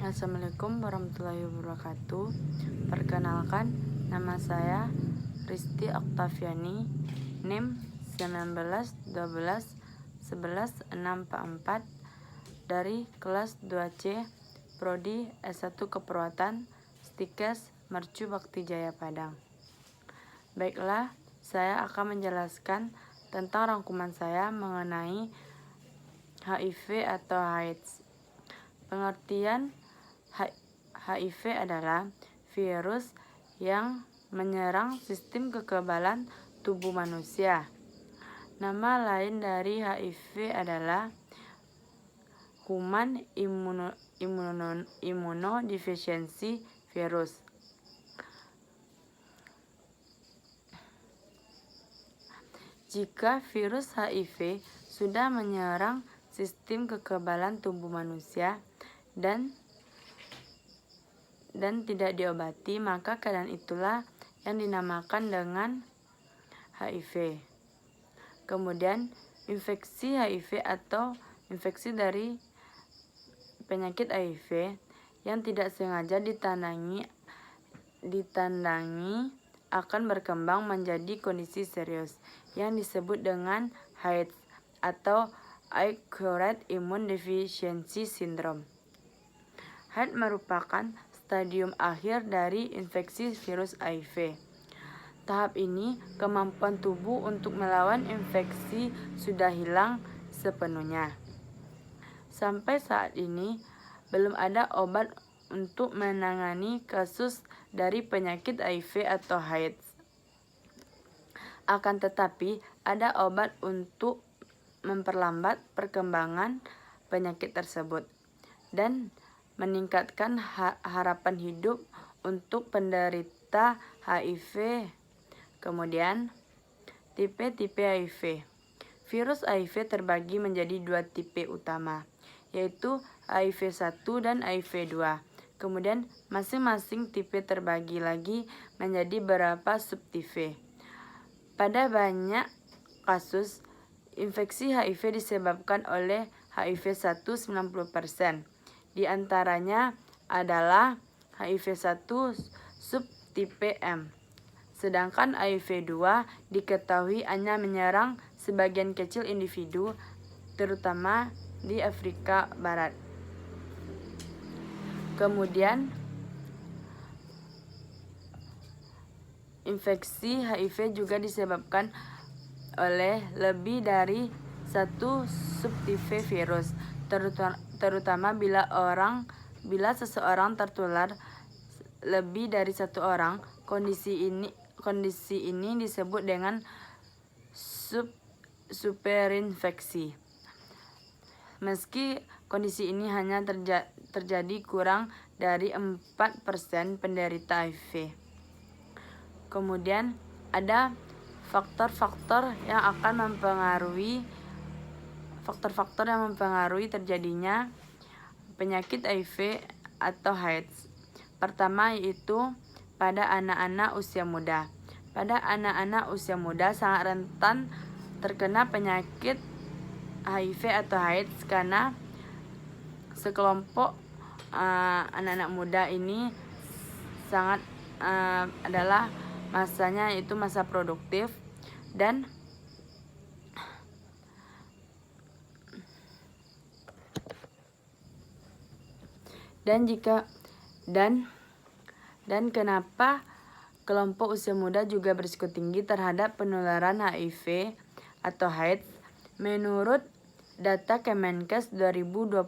Assalamualaikum warahmatullahi wabarakatuh. Perkenalkan, nama saya Risti Oktaviani, NIM 1912111644 dari kelas 2C, Prodi S1 Keperawatan, Stikes, Mercu Bakti Jaya Padang. Baiklah, saya akan menjelaskan tentang rangkuman saya mengenai HIV atau AIDS. Pengertian HIV adalah virus yang menyerang sistem kekebalan tubuh manusia. Nama lain dari HIV adalah Human Immunodeficiency Virus. Jika virus HIV sudah menyerang sistem kekebalan tubuh manusia dan tidak diobati, maka keadaan itulah yang dinamakan dengan HIV. Kemudian, infeksi HIV atau infeksi dari penyakit HIV yang tidak sengaja ditandangi akan berkembang menjadi kondisi serius yang disebut dengan AIDS atau Acquired Immune Deficiency Syndrome. AIDS merupakan stadium akhir dari infeksi virus HIV. Tahap ini, kemampuan tubuh untuk melawan infeksi sudah hilang sepenuhnya. Sampai saat ini, belum ada obat untuk menangani kasus dari penyakit HIV atau AIDS. Akan tetapi, ada obat untuk memperlambat perkembangan penyakit tersebut dan meningkatkan harapan hidup untuk penderita HIV. Kemudian, tipe-tipe HIV. Virus HIV terbagi menjadi dua tipe utama, yaitu HIV 1 dan HIV 2. Kemudian, masing-masing tipe terbagi lagi menjadi beberapa subtipe. Pada banyak kasus, infeksi HIV disebabkan oleh HIV 1 90%. Di antaranya adalah HIV 1 subtipe M. Sedangkan HIV 2 diketahui hanya menyerang sebagian kecil individu, terutama di Afrika Barat. Kemudian, infeksi HIV juga disebabkan oleh lebih dari satu subtipe virus, terutama bila seseorang tertular lebih dari satu orang. Kondisi ini disebut dengan superinfeksi. Meski kondisi ini hanya terjadi kurang dari 4% penderita HIV. Kemudian ada faktor-faktor yang mempengaruhi terjadinya penyakit HIV atau AIDS. Pertama yaitu pada anak-anak usia muda. Pada anak-anak usia muda sangat rentan terkena penyakit HIV atau AIDS karena sekelompok anak-anak muda ini sangat adalah masanya itu masa produktif dan kenapa kelompok usia muda juga berisiko tinggi terhadap penularan HIV atau AIDS. Menurut data Kemenkes 2020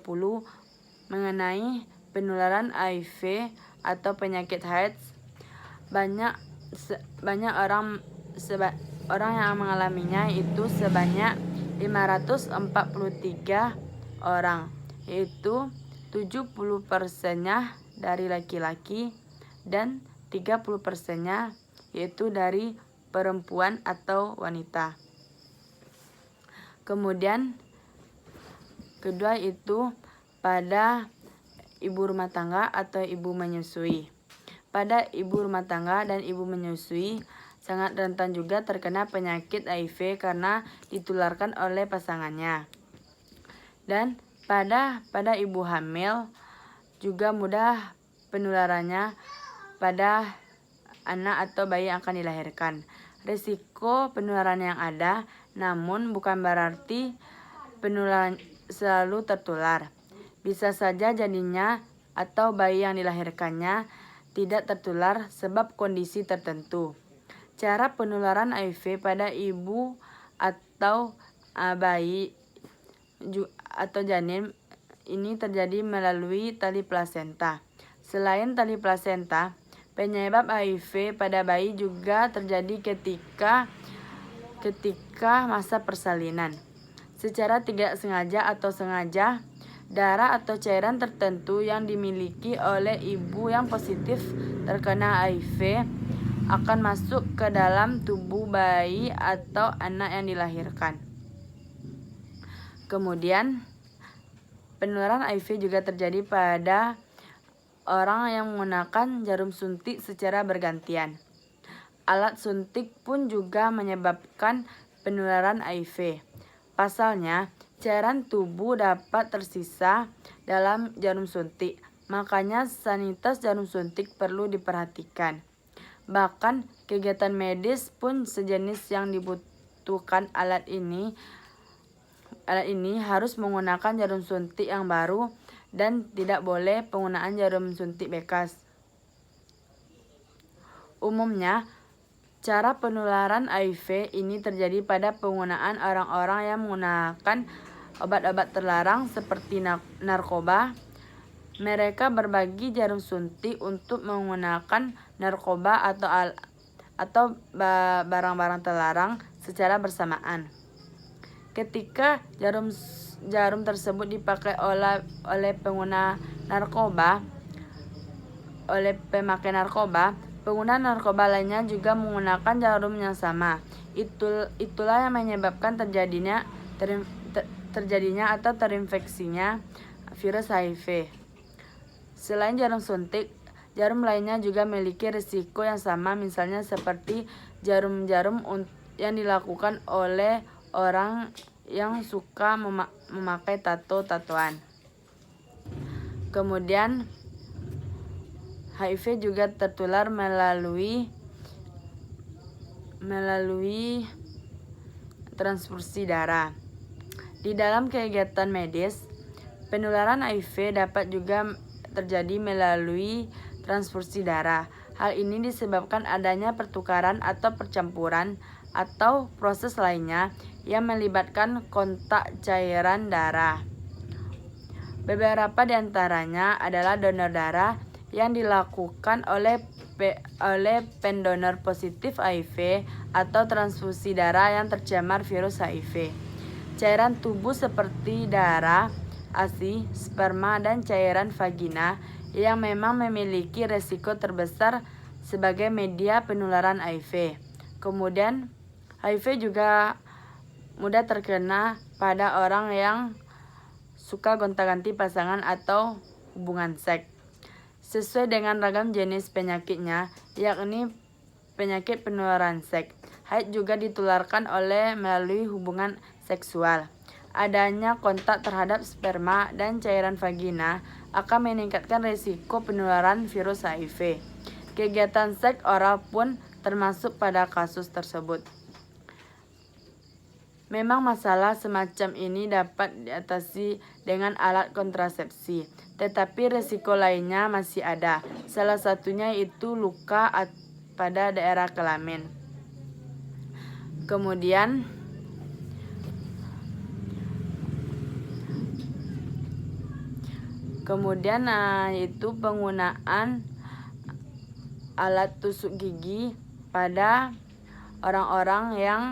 mengenai penularan HIV atau penyakit AIDS, banyak orang yang mengalaminya itu sebanyak 543 orang, yaitu 70%-nya dari laki-laki dan 30%-nya yaitu dari perempuan atau wanita. Kemudian kedua itu pada ibu rumah tangga atau ibu menyusui. Pada ibu rumah tangga dan ibu menyusui sangat rentan juga terkena penyakit HIV karena ditularkan oleh pasangannya. Dan pada ibu hamil juga mudah penularannya pada anak atau bayi yang akan dilahirkan. Risiko penularan yang ada, namun bukan berarti penularan selalu tertular. Bisa saja janinnya atau bayi yang dilahirkannya tidak tertular sebab kondisi tertentu. Cara penularan HIV pada ibu atau bayi atau janin ini terjadi melalui tali plasenta. Selain tali plasenta, penyebab HIV pada bayi juga terjadi ketika masa persalinan. Secara tidak sengaja atau sengaja, darah atau cairan tertentu yang dimiliki oleh ibu yang positif terkena HIV akan masuk ke dalam tubuh bayi atau anak yang dilahirkan. Kemudian, penularan HIV juga terjadi pada orang yang menggunakan jarum suntik secara bergantian. Alat suntik pun juga menyebabkan penularan HIV. Pasalnya, cairan tubuh dapat tersisa dalam jarum suntik, makanya sanititas jarum suntik perlu diperhatikan. Bahkan kegiatan medis pun sejenis yang dibutuhkan alat ini harus menggunakan jarum suntik yang baru dan tidak boleh penggunaan jarum suntik bekas. Umumnya, cara penularan HIV ini terjadi pada penggunaan orang-orang yang menggunakan obat-obat terlarang seperti narkoba. Mereka berbagi jarum suntik untuk menggunakan narkoba atau barang-barang terlarang secara bersamaan. Ketika jarum tersebut dipakai oleh pemakaian narkoba, pengguna narkoba lainnya juga menggunakan jarum yang sama. Itulah yang menyebabkan terjadinya atau terinfeksinya virus HIV. Selain jarum suntik, jarum lainnya juga memiliki risiko yang sama, misalnya seperti jarum-jarum yang dilakukan oleh orang yang suka memakai tatoan. Kemudian, HIV juga tertular melalui transfusi darah. Di dalam kegiatan medis, penularan HIV dapat juga terjadi melalui transfusi darah. Hal ini disebabkan adanya pertukaran atau percampuran atau proses lainnya yang melibatkan kontak cairan darah. Beberapa di antaranya adalah donor darah yang dilakukan oleh pendonor positif HIV atau transfusi darah yang tercemar virus HIV. Cairan tubuh seperti darah, ASI, sperma, dan cairan vagina yang memang memiliki resiko terbesar sebagai media penularan HIV. Kemudian, HIV juga mudah terkena pada orang yang suka gonta-ganti pasangan atau hubungan seks. Sesuai dengan ragam jenis penyakitnya, yakni penyakit penularan seks. HIV juga ditularkan melalui hubungan seksual. Adanya kontak terhadap sperma dan cairan vagina akan meningkatkan risiko penularan virus HIV. Kegiatan seks oral pun termasuk pada kasus tersebut. Memang masalah semacam ini dapat diatasi dengan alat kontrasepsi, tetapi risiko lainnya masih ada. Salah satunya itu luka pada daerah kelamin. Kemudian, yaitu penggunaan alat tusuk gigi pada orang-orang yang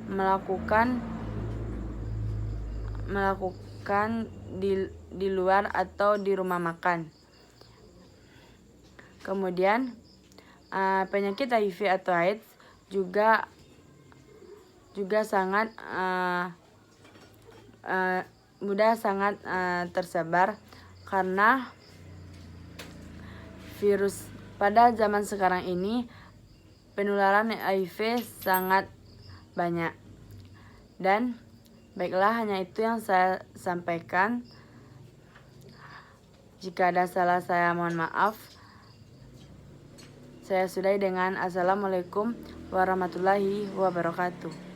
melakukan di luar atau di rumah makan. Kemudian penyakit HIV atau AIDS juga sangat mudah tersebar karena virus. Pada zaman sekarang ini penularan HIV sangat banyak. Dan baiklah, hanya itu yang saya sampaikan. Jika ada salah saya mohon maaf. Saya sudahi dengan Assalamualaikum warahmatullahi wabarakatuh.